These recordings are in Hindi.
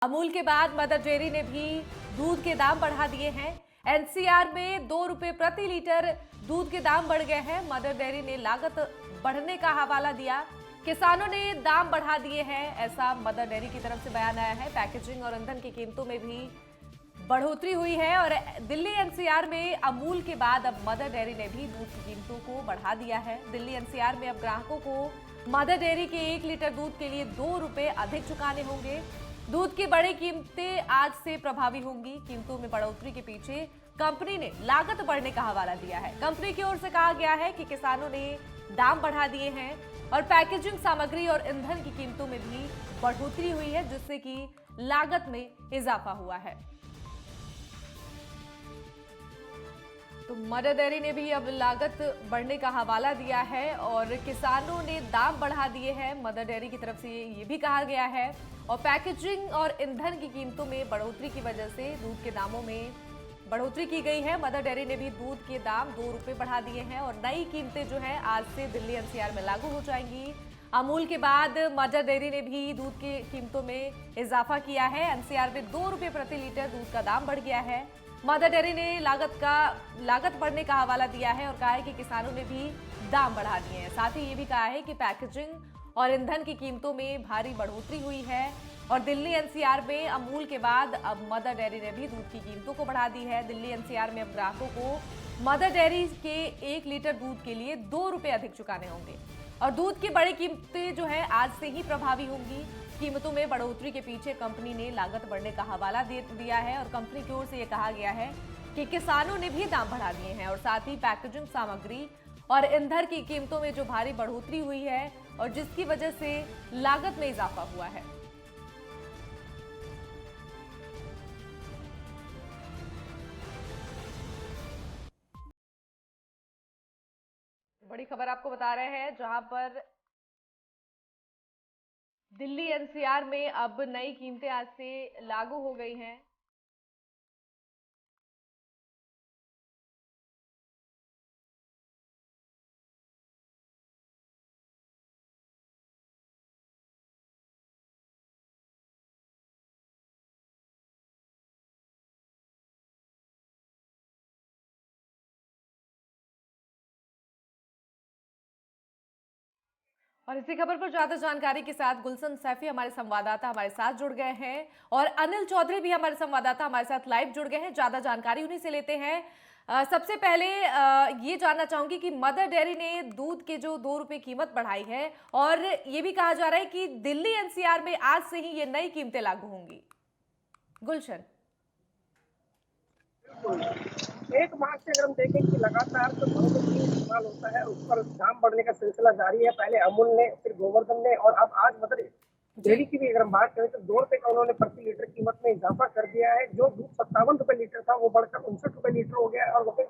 अमूल के बाद मदर डेयरी ने भी दूध के दाम बढ़ा दिए हैं। एनसीआर में 2 रुपए प्रति लीटर दूध के दाम बढ़ गए हैं। मदर डेयरी ने लागत बढ़ने का हवाला दिया। किसानों ने दाम बढ़ा दिए हैं, ऐसा मदर डेयरी की तरफ से बयान आया है। पैकेजिंग और ईंधन की कीमतों में भी बढ़ोतरी हुई है और दिल्ली एनसीआर में अमूल के बाद अब मदर डेयरी ने भी दूध की कीमतों को बढ़ा दिया है। दिल्ली एनसीआर में अब ग्राहकों को मदर डेयरी के 1 लीटर दूध के लिए 2 रुपए अधिक चुकाने होंगे। दूध की बड़ी कीमतें आज से प्रभावी होंगी। कीमतों में बढ़ोतरी के पीछे कंपनी ने लागत बढ़ने का हवाला दिया है। कंपनी की ओर से कहा गया है कि किसानों ने दाम बढ़ा दिए हैं और पैकेजिंग सामग्री और ईंधन की कीमतों में भी बढ़ोतरी हुई है, जिससे कि लागत में इजाफा हुआ है। तो मदर डेयरी ने भी अब लागत बढ़ने का हवाला दिया है और किसानों ने दाम बढ़ा दिए हैं। मदर डेयरी की तरफ से ये भी कहा गया है और पैकेजिंग और ईंधन की कीमतों में बढ़ोतरी की वजह से दूध के दामों में बढ़ोतरी की गई है। मदर डेयरी ने भी दूध के दाम 2 रुपए बढ़ा दिए हैं और नई कीमतें जो है आज से दिल्ली एनसीआर में लागू हो जाएंगी। अमूल के बाद मदर डेयरी ने भी दूध की कीमतों में इजाफा किया है। एनसीआर में 2 रुपए प्रति लीटर दूध का दाम बढ़ गया है। मदर डेयरी ने लागत बढ़ने का हवाला दिया है और कहा है कि किसानों ने भी दाम बढ़ा दिए हैं। साथ ही ये भी कहा है कि पैकेजिंग और ईंधन की कीमतों में भारी बढ़ोतरी हुई है और दिल्ली एनसीआर में अमूल के बाद अब मदर डेयरी ने भी दूध की कीमतों को बढ़ा दी है। दिल्ली एनसीआर में अब ग्राहकों को मदर डेयरी के 1 लीटर दूध के लिए 2 रुपए अधिक चुकाने होंगे और दूध की बड़ी कीमतें जो है आज से ही प्रभावी होंगी। कीमतों में बढ़ोतरी के पीछे कंपनी ने लागत बढ़ने का हवाला दिया है और कंपनी की ओर से यह कहा गया है कि किसानों ने भी दाम बढ़ा दिए हैं और साथ ही पैकेजिंग सामग्री और ईंधन की कीमतों में जो भारी बढ़ोतरी हुई है और जिसकी वजह से लागत में इजाफा हुआ है। बड़ी खबर आपको बता रहे हैं, जहां पर दिल्ली एनसीआर में अब नई कीमतें आज से लागू हो गई हैं। और इसी खबर पर ज्यादा जानकारी के साथ गुलशन सैफी हमारे संवाददाता हमारे साथ जुड़ गए हैं और अनिल चौधरी भी हमारे संवाददाता हमारे साथ लाइव जुड़ गए हैं। ज्यादा जानकारी उन्हीं से लेते हैं। सबसे पहले ये जानना चाहूंगी कि मदर डेयरी ने दूध के जो 2 रुपए कीमत बढ़ाई है और ये भी कहा जा रहा है कि दिल्ली एनसीआर में आज से ही ये नई कीमतें लागू होंगी। गुलशन। 1 माह से अगर हम देखें कि लगातार जो घरों में दूध इस्तेमाल होता है, उस पर दाम बढ़ने का सिलसिला जारी है। पहले अमूल ने, फिर गोवर्धन ने और अब आज मदर डेयरी की भी अगर हम बात करें तो 2 रुपए का उन्होंने प्रति लीटर कीमत में इजाफा कर दिया है। जो दूध 57 रुपए लीटर था वो बढ़कर 59 रुपए लीटर हो गया है और वहीं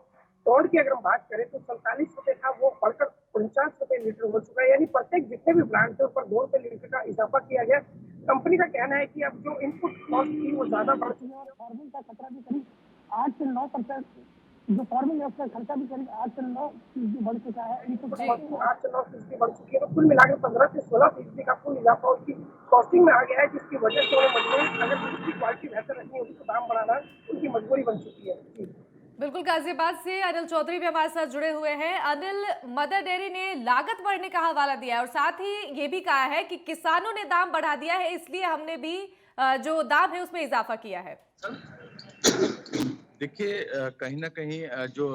टोड की अगर हम बात करें तो 47 रुपए था वो बढ़कर 49 रुपए लीटर हो चुका है। यानी प्रत्येक जितने भी ब्रांड थे उस पर 2 रुपए लीटर का इजाफा किया गया। कंपनी का कहना है कि अब जो इनपुट कॉस्ट थी वो ज्यादा बढ़ चुकी है और फार्मिंग का खतरा भी करीब 8 से 9%, जो फार्मिंग है उसका खर्चा भी करीब 8 से 9% बढ़ चुका है। इनपुट कॉस्ट 8 से 9% बढ़ चुकी है, तो कुल मिलाकर 15 से 16% का कुल इजाफा उनकी कॉस्टिंग में आ गया है, जिसकी वजह से उन्हें मजबूरी, अगर दूध की क्वालिटी बेहतर रखनी होगी तो दाम बढ़ाना उनकी मजबूरी बन चुकी है। बिल्कुल, गाजियाबाद से अनिल चौधरी भी हमारे साथ जुड़े हुए हैं। अनिल, मदर डेयरी ने लागत बढ़ने का हवाला दिया है और साथ ही ये भी कहा है कि किसानों ने दाम बढ़ा दिया है, इसलिए हमने भी जो दाम है उसमें इजाफा किया है। देखिए, कहीं ना कहीं जो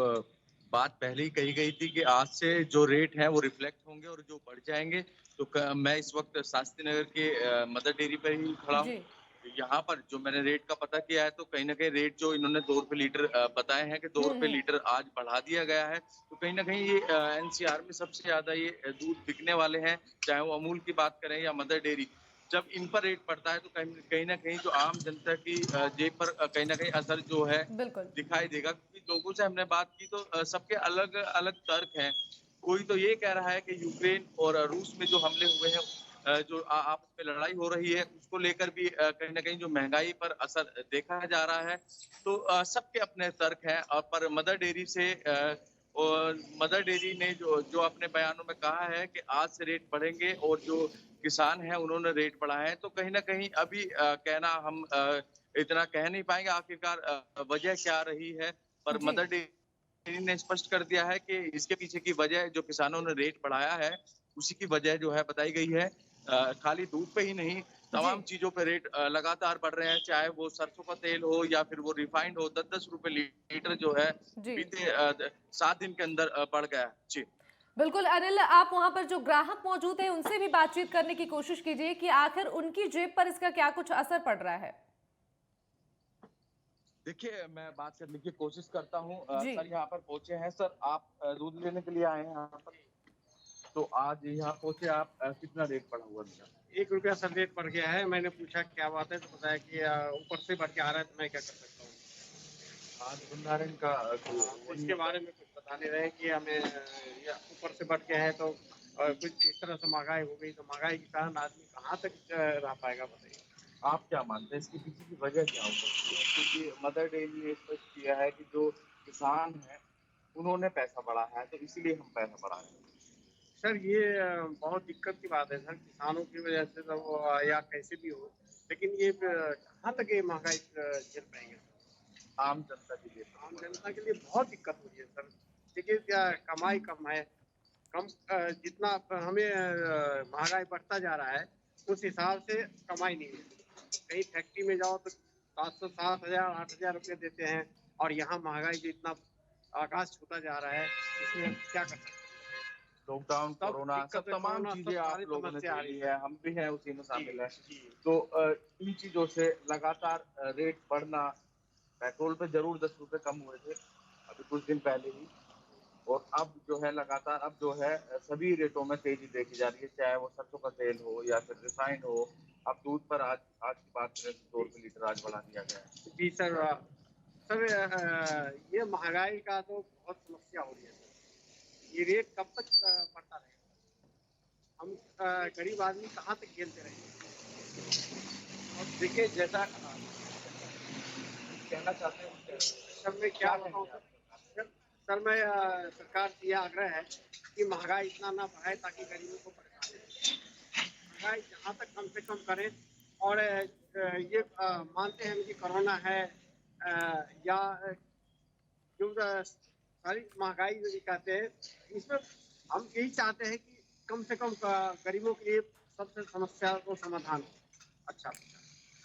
बात पहले ही कही गई थी कि आज से जो रेट है वो रिफ्लेक्ट होंगे और जो बढ़ जाएंगे। तो मैं इस वक्त शास्त्री नगर के मदर डेयरी पर ही खड़ा हूँ। यहाँ पर जो मैंने रेट का पता किया है तो कहीं ना कहीं रेट जो इन्होंने 2 रुपए लीटर बताए हैं कि 2 रुपए लीटर आज बढ़ा दिया गया है। तो कहीं ना कहीं ये एनसीआर में सबसे ज्यादा ये दूध बिकने वाले हैं, चाहे वो अमूल की बात करें या मदर डेयरी। जब इन पर रेट पड़ता है तो कहीं ना कहीं जो आम जनता की जेब पर कहीं ना कहीं असर जो है दिखाई देगा। क्योंकि लोगों से हमने बात की तो सबके अलग अलग तर्क हैं। कोई तो ये कह रहा है कि यूक्रेन और रूस में जो हमले हुए हैं, जो आपस में लड़ाई हो रही है, उसको लेकर भी कहीं ना कहीं जो महंगाई पर असर देखा जा रहा है। तो सबके अपने तर्क हैं। पर मदर डेयरी से और मदर डेयरी ने जो जो अपने बयानों में कहा है कि आज से रेट बढ़ेंगे और जो किसान हैं उन्होंने रेट बढ़ाए हैं, तो कहीं न कहीं अभी कहना हम इतना कह नहीं पाएँगे आखिरकार वजह क्या रही है। पर जी। मदर डेयरी ने स्पष्ट कर दिया है कि इसके पीछे की वजह जो किसानों ने रेट बढ़ाया है, उसी की वजह जो है बताई गई है। खाली दूध पे ही नहीं, जी। तमाम चीज़ों पे रेट लगातार बढ़ रहे हैं, चाहे वो सरसों का तेल हो या फिर वो रिफाइंड हो, 10-10 रुपए लीटर जो है जी। बीते 7 दिन के अंदर बढ़ गया है। जी। बिल्कुल अनिल, आप वहां पर जो ग्राहक मौजूद हैं उनसे भी बातचीत करने की कोशिश कीजिए कि आखिर उनकी जेब पर इसका क्या कुछ असर पड़ रहा है। देखिए, मैं बात करने की कोशिश करता हूँ। जी। सर यहाँ पर पहुँचे हैं। सर आप दूध लेने के लिए आए हैं यहाँ पर? तो आज यहाँ पहुँचे आप, कितना रेट बढ़ा हुआ था? 1 रुपया सर रेट बढ़ गया है। मैंने पूछा क्या बात है, तो बताया कि ऊपर से बढ़ के आ रहा है, तो मैं क्या कर सकता हूँ। आज भंडारण का तो इसके बारे में कुछ बता नहीं रहे कि हमें ये ऊपर से बढ़ के है, तो कुछ इस तरह से महँगाई हो गई, तो महँगाई के कारण आदमी कहाँ तक रह पाएगा बताइए। आप क्या मानते हैं इसके पीछे की वजह क्या हो सकती है? क्योंकि मदर डेयरी ने स्पष्ट किया है कि जो किसान हैं, उन्होंने पैसा बढ़ाया है, तो इसीलिए हम पैसा बढ़ा रहे हैं। सर ये बहुत दिक्कत की बात है सर, किसानों की वजह से तो या कैसे भी हो, लेकिन ये कहाँ तक ये महँगाई झेल पाएँगे? आम जनता के लिए। आम जनता के लिए बहुत दिक्कत हो रही है सर। देखिए क्या कमाई कम है, जितना हमें महँगाई बढ़ता जा रहा है, उस हिसाब से कमाई नहीं है। कहीं फैक्ट्री में जाओ तो 700 7,000 8,000 रुपए देते हैं, और यहाँ महँगाई जो इतना आकाश छूता जा रहा है, इसमें क्या कर सकते हैं। लॉकडाउन, सब कोरोना, सब दिक्कतें, तमाम कोरोना, चीजें सब आप सारी लोगों ने समस्या आ झेली रही है, हम भी हैं उसी में शामिल हैं। जी। तो इन चीजों से लगातार रेट बढ़ना, पेट्रोल पे जरूर 10 रुपए कम हुए थे अभी कुछ दिन पहले ही, और अब जो है लगातार अब जो है सभी रेटों में तेजी देखी जा रही है, चाहे वो सरसों का तेल हो या फिर रिफाइंड हो। अब दूध पर आज आज की बात करें तो 2 रुपए लीटर आज बढ़ा दिया गया है। जी सर। सर ये महँगाई का तो बहुत समस्या हो रही है सर। ये रेट कब तक बढ़ता रहेगा? हम गरीब आदमी कहाँ तक झेलते रहेंगे? और देखिए जैसा कहना चाहते हैं सर मैं क्या बताऊँ सर? सर मैं सरकार से यह आग्रह है कि महँगाई इतना ना बढ़ाए ताकि गरीबों को परेशानी हो। महँगाई जहाँ तक कम से कम करें, और ये मानते हैं कि कोरोना है, या जो सारी महँगाई जो कहते हैं, इसमें हम यही चाहते हैं कि कम से कम गरीबों के लिए सबसे समस्या को समाधान हो। अच्छा।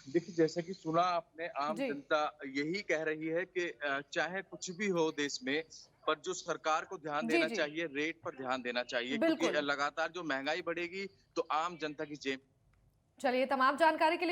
देखिए जैसे कि सुना आपने, आम जी। जनता यही कह रही है कि चाहे कुछ भी हो देश में, पर जो सरकार को ध्यान जी। देना जी। चाहिए, रेट पर ध्यान देना चाहिए, क्योंकि बिल्कुल। लगातार जो महंगाई बढ़ेगी तो आम जनता की जेब चलिए, तमाम जानकारी के लिए